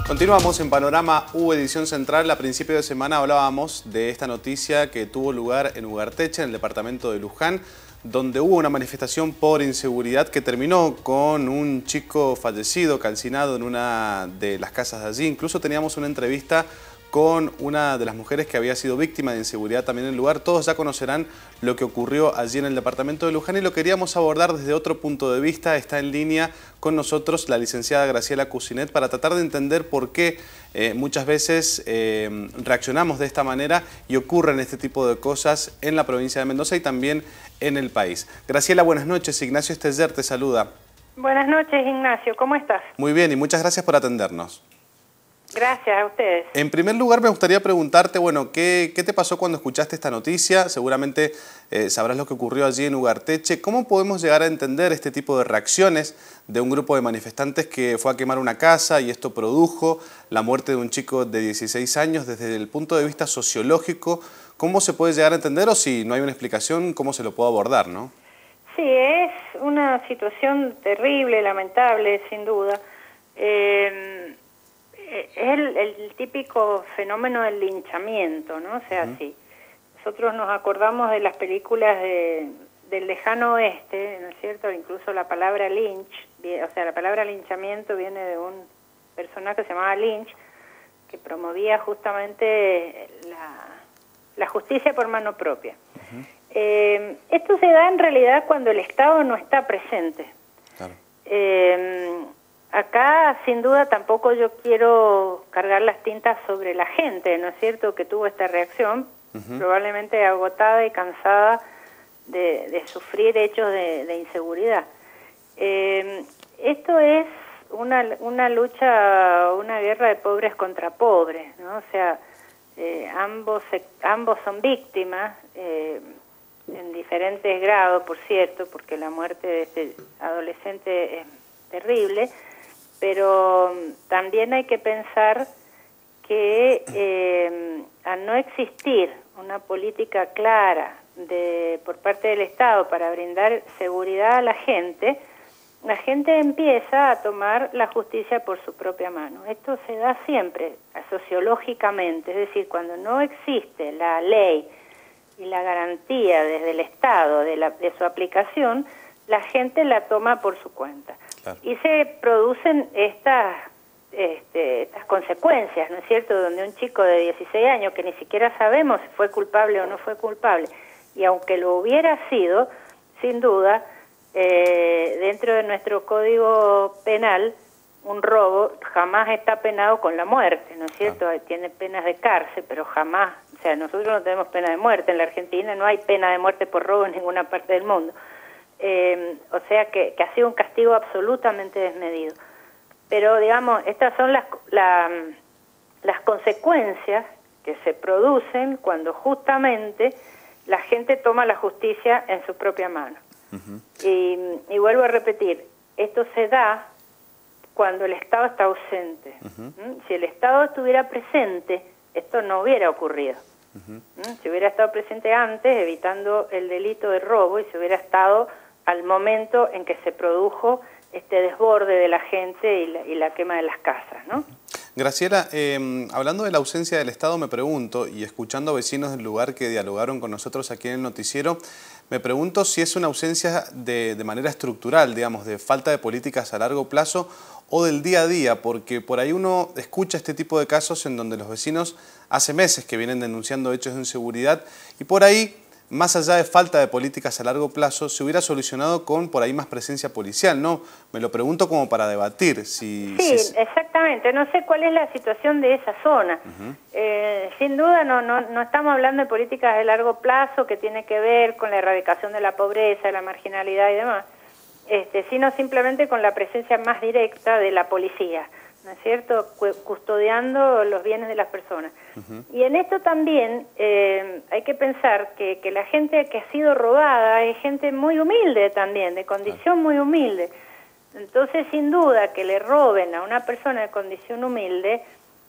Continuamos en Panorama U Edición Central. A principio de semana hablábamos de esta noticia que tuvo lugar en Ugarteche, en el departamento de Luján, donde hubo una manifestación por inseguridad que terminó con un chico fallecido, calcinado en una de las casas de allí. Incluso teníamos una entrevista con una de las mujeres que había sido víctima de inseguridad también en el lugar. Todos ya conocerán lo que ocurrió allí en el departamento de Luján y lo queríamos abordar desde otro punto de vista. Está en línea con nosotros la licenciada Graciela Cusinet para tratar de entender por qué muchas veces reaccionamos de esta manera y ocurren este tipo de cosas en la provincia de Mendoza y también en el país. Graciela, buenas noches. Ignacio Esteller te saluda. Buenas noches, Ignacio. ¿Cómo estás? Muy bien y muchas gracias por atendernos. Gracias a ustedes. En primer lugar, me gustaría preguntarte, bueno, ¿qué te pasó cuando escuchaste esta noticia? Seguramente sabrás lo que ocurrió allí en Ugarteche. ¿Cómo podemos llegar a entender este tipo de reacciones de un grupo de manifestantes que fue a quemar una casa y esto produjo la muerte de un chico de 16 años? Desde el punto de vista sociológico, ¿cómo se puede llegar a entender o si no hay una explicación, cómo se lo puede abordar, no? Sí, es una situación terrible, lamentable, sin duda. Es el típico fenómeno del linchamiento, ¿no? O sea, sí. Nosotros nos acordamos de las películas del lejano oeste, ¿no es cierto? Incluso la palabra lynch, o sea, la palabra linchamiento viene de un personaje que se llamaba Lynch, que promovía justamente la justicia por mano propia. Esto se da en realidad cuando el Estado no está presente. Claro. Acá, sin duda, tampoco yo quiero cargar las tintas sobre la gente, ¿no es cierto?, que tuvo esta reacción, probablemente agotada y cansada de sufrir hechos de inseguridad. Esto es una lucha, una guerra de pobres contra pobres, ¿no? O sea, ambos son víctimas, en diferentes grados, por cierto, porque la muerte de este adolescente es terrible, pero también hay que pensar que al no existir una política clara por parte del Estado para brindar seguridad a la gente empieza a tomar la justicia por su propia mano. Esto se da siempre sociológicamente, es decir, cuando no existe la ley y la garantía desde el Estado de su aplicación, la gente la toma por su cuenta. Claro. Y se producen estas consecuencias, ¿no es cierto?, donde un chico de 16 años, que ni siquiera sabemos si fue culpable o no fue culpable, y aunque lo hubiera sido, sin duda, dentro de nuestro Código Penal, un robo jamás está penado con la muerte, ¿no es cierto? Claro. Tiene penas de cárcel, pero jamás, o sea, nosotros no tenemos pena de muerte, en la Argentina no hay pena de muerte por robo en ninguna parte del mundo. O sea que ha sido un castigo absolutamente desmedido. Pero, digamos, estas son las consecuencias que se producen cuando justamente la gente toma la justicia en su propia mano. Y vuelvo a repetir, esto se da cuando el Estado está ausente. Si el Estado estuviera presente, esto no hubiera ocurrido. Si hubiera estado presente antes, evitando el delito de robo, y si hubiera estado al momento en que se produjo este desborde de la gente y la quema de las casas, ¿no? Graciela, hablando de la ausencia del Estado, me pregunto, y escuchando a vecinos del lugar que dialogaron con nosotros aquí en el noticiero, me pregunto si es una ausencia de manera estructural, digamos, de falta de políticas a largo plazo o del día a día, porque por ahí uno escucha este tipo de casos en donde los vecinos hace meses que vienen denunciando hechos de inseguridad y por ahí, más allá de falta de políticas a largo plazo, se hubiera solucionado con por ahí más presencia policial, ¿no? Me lo pregunto como para debatir. Sí, exactamente. No sé cuál es la situación de esa zona. Sin duda no estamos hablando de políticas de largo plazo que tiene que ver con la erradicación de la pobreza, de la marginalidad y demás, sino simplemente con la presencia más directa de la policía, ¿no es cierto?, custodiando los bienes de las personas. Y en esto también hay que pensar que la gente que ha sido robada es gente muy humilde también, de condición muy humilde. Entonces, sin duda, que le roben a una persona de condición humilde,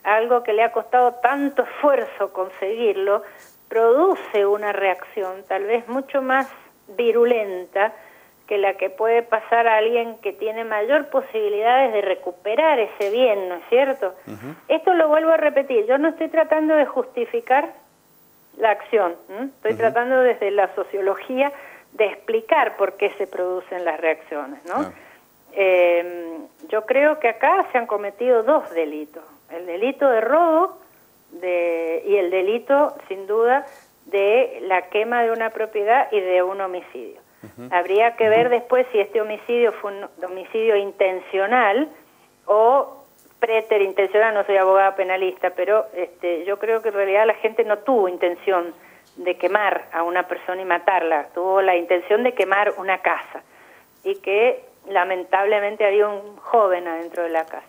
algo que le ha costado tanto esfuerzo conseguirlo, produce una reacción tal vez mucho más virulenta que la que puede pasar a alguien que tiene mayor posibilidades de recuperar ese bien, ¿no es cierto? Esto lo vuelvo a repetir, yo no estoy tratando de justificar la acción, estoy tratando desde la sociología de explicar por qué se producen las reacciones, ¿no? Yo creo que acá se han cometido dos delitos, el delito de robo y el delito, sin duda, de la quema de una propiedad y de un homicidio. Habría que ver después si este homicidio fue un homicidio intencional o preterintencional. No soy abogada penalista, pero yo creo que en realidad la gente no tuvo intención de quemar a una persona y matarla, tuvo la intención de quemar una casa y que lamentablemente había un joven adentro de la casa.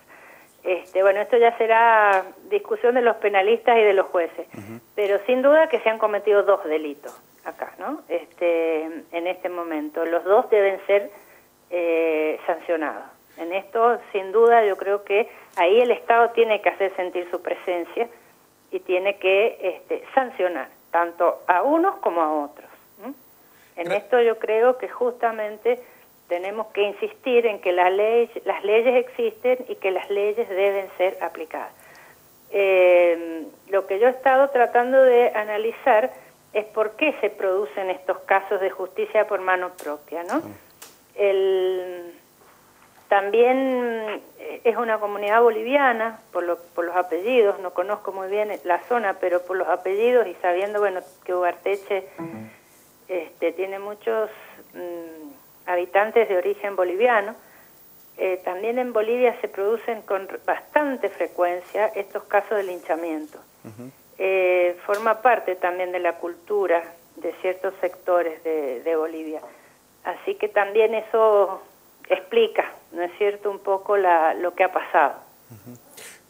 Bueno, esto ya será discusión de los penalistas y de los jueces, pero sin duda que se han cometido dos delitos acá, ¿no? En este momento. Los dos deben ser sancionados. En esto, sin duda, yo creo que ahí el Estado tiene que hacer sentir su presencia y tiene que sancionar tanto a unos como a otros. En esto yo creo que justamente tenemos que insistir en que las leyes existen y que las leyes deben ser aplicadas. Lo que yo he estado tratando de analizar es por qué se producen estos casos de justicia por mano propia, ¿no? También es una comunidad boliviana, por los apellidos, no conozco muy bien la zona, pero por los apellidos y sabiendo, bueno, que Ugarteche tiene muchos habitantes de origen boliviano, también en Bolivia se producen con bastante frecuencia estos casos de linchamiento. Forma parte también de la cultura de ciertos sectores de Bolivia. Así que también eso explica, ¿no es cierto?, un poco lo que ha pasado.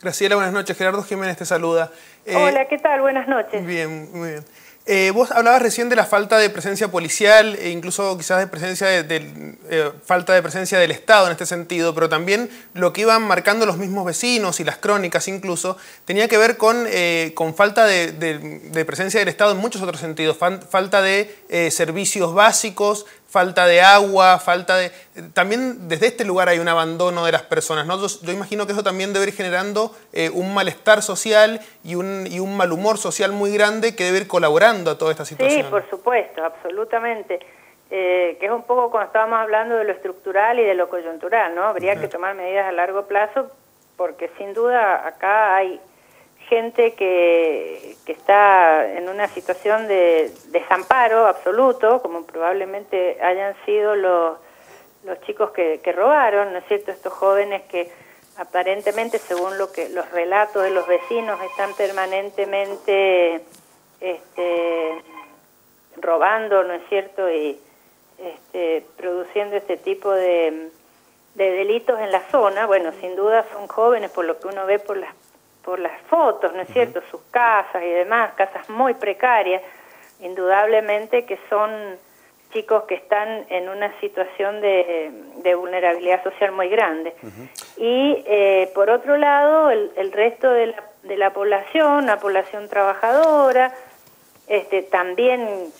Graciela, buenas noches. Gerardo Jiménez te saluda. Hola, ¿qué tal? Buenas noches. Bien, muy bien. Vos hablabas recién de la falta de presencia policial e incluso quizás de presencia falta de presencia del Estado en este sentido, pero también lo que iban marcando los mismos vecinos y las crónicas incluso tenía que ver con falta de presencia del Estado en muchos otros sentidos, falta de servicios básicos, falta de agua, también desde este lugar hay un abandono de las personas, ¿no? Yo imagino que eso también debe ir generando un malestar social y un mal humor social muy grande que debe ir colaborando a toda esta situación. Sí, por supuesto, absolutamente. Que es un poco cuando estábamos hablando de lo estructural y de lo coyuntural, ¿no? Habría que tomar medidas a largo plazo porque sin duda acá hay gente que está en una situación de desamparo absoluto, como probablemente hayan sido los chicos que robaron, ¿no es cierto? Estos jóvenes que aparentemente, según los relatos de los vecinos, están permanentemente robando, ¿no es cierto? Y produciendo este tipo de delitos en la zona. Bueno, sin duda son jóvenes por lo que uno ve por las fotos, ¿no es cierto? Sus casas y demás, casas muy precarias, indudablemente que son chicos que están en una situación de vulnerabilidad social muy grande. Y por otro lado, el resto de la población, la población trabajadora, también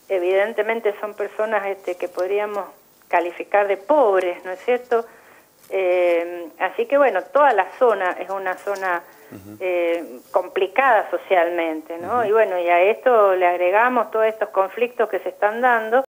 evidentemente son personas que podríamos calificar de pobres, ¿no es cierto? Así que bueno, toda la zona es una zona complicada socialmente, ¿no? Y bueno, y a esto le agregamos todos estos conflictos que se están dando